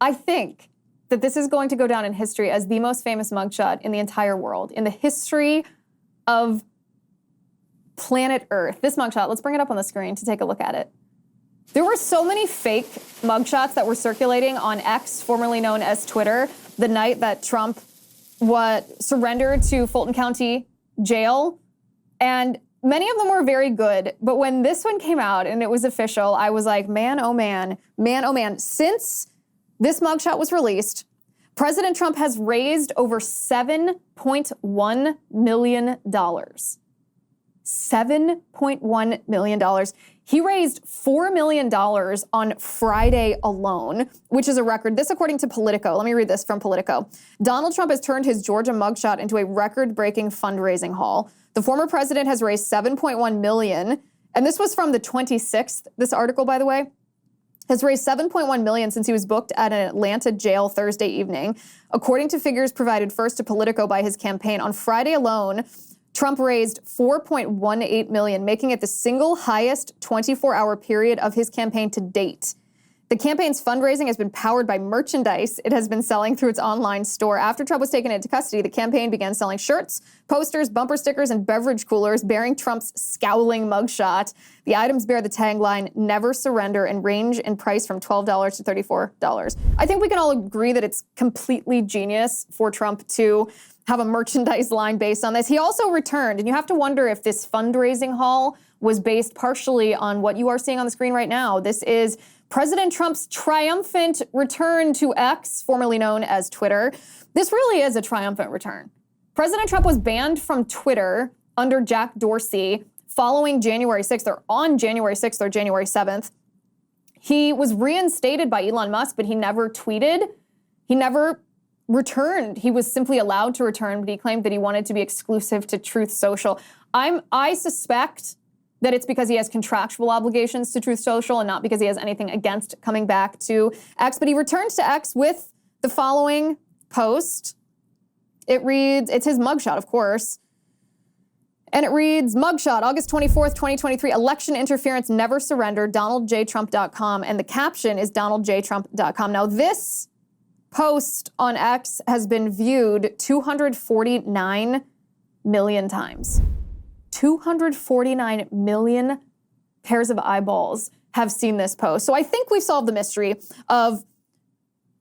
I think that this is going to go down in history as the most famous mugshot in the entire world, in the history of planet Earth. This mugshot, let's bring it up on the screen to take a look at it. There were so many fake mugshots that were circulating on X, formerly known as Twitter, the night that Trump surrendered to Fulton County Jail. And many of them were very good. But when this one came out and it was official, I was like, man, oh man, man, oh man. Since this mugshot was released, President Trump has raised over $7.1 million. $7.1 million. He raised $4 million on Friday alone, which is a record. This according to Politico. Let me read this from Politico. Donald Trump has turned his Georgia mugshot into a record-breaking fundraising haul. The former president has raised $7.1 million, and this was from the 26th, this article, by the way, has raised $7.1 million since he was booked at an Atlanta jail Thursday evening. According to figures provided first to Politico by his campaign, on Friday alone, Trump raised $4.18 million, making it the single highest 24-hour period of his campaign to date. The campaign's fundraising has been powered by merchandise it has been selling through its online store. After Trump was taken into custody, the campaign began selling shirts, posters, bumper stickers, and beverage coolers bearing Trump's scowling mugshot. The items bear the tagline, "Never Surrender," and range in price from $12 to $34. I think we can all agree that it's completely genius for Trump to have a merchandise line based on this. He also returned, and you have to wonder if this fundraising haul was based partially on what you are seeing on the screen right now. This is President Trump's triumphant return to X, formerly known as Twitter. This really is a triumphant return. President Trump was banned from Twitter under Jack Dorsey following January 6th, or on January 6th or January 7th. He was reinstated by Elon Musk, but he never tweeted. He never returned. He was simply allowed to return, but he claimed that he wanted to be exclusive to Truth Social. I suspect that it's because he has contractual obligations to Truth Social and not because he has anything against coming back to X. But he returns to X with the following post. It reads, it's his mugshot, of course. And it reads, mugshot, August 24th, 2023, election interference, never surrender, DonaldJTrump.com. And the caption is DonaldJTrump.com. Now, this post on X has been viewed 249 million times. 249 million pairs of eyeballs have seen this post. So I think we've solved the mystery of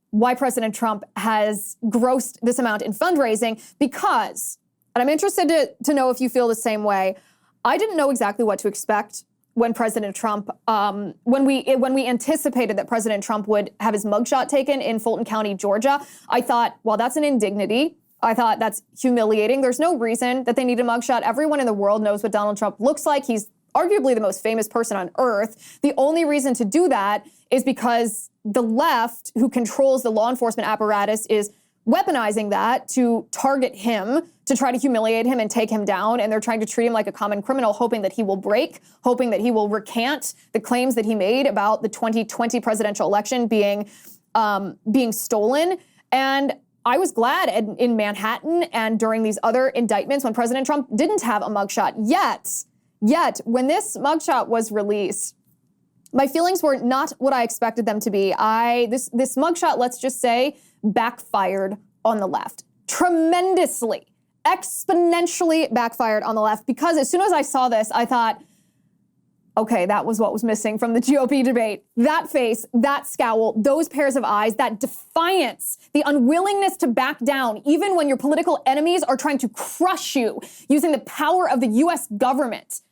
why President Trump has grossed this amount in fundraising, because, and I'm interested to know if you feel the same way, I didn't know exactly what to expect when President Trump, when we anticipated that President Trump would have his mugshot taken in Fulton County, Georgia. I thought, well, that's an indignity. I thought that's humiliating. There's no reason that they need a mugshot. Everyone in the world knows what Donald Trump looks like. He's arguably the most famous person on earth. The only reason to do that is because the left, who controls the law enforcement apparatus, is weaponizing that to target him, to try to humiliate him and take him down. And they're trying to treat him like a common criminal, hoping that he will break, hoping that he will recant the claims that he made about the 2020 presidential election being stolen. And I was glad in Manhattan and during these other indictments when President Trump didn't have a mugshot. Yet, when this mugshot was released, my feelings were not what I expected them to be. This mugshot, let's just say, backfired on the left. Tremendously, exponentially backfired on the left, because as soon as I saw this, I thought, okay, that was what was missing from the GOP debate. That face, that scowl, those pairs of eyes, that defiance, the unwillingness to back down, even when your political enemies are trying to crush you using the power of the U.S. government.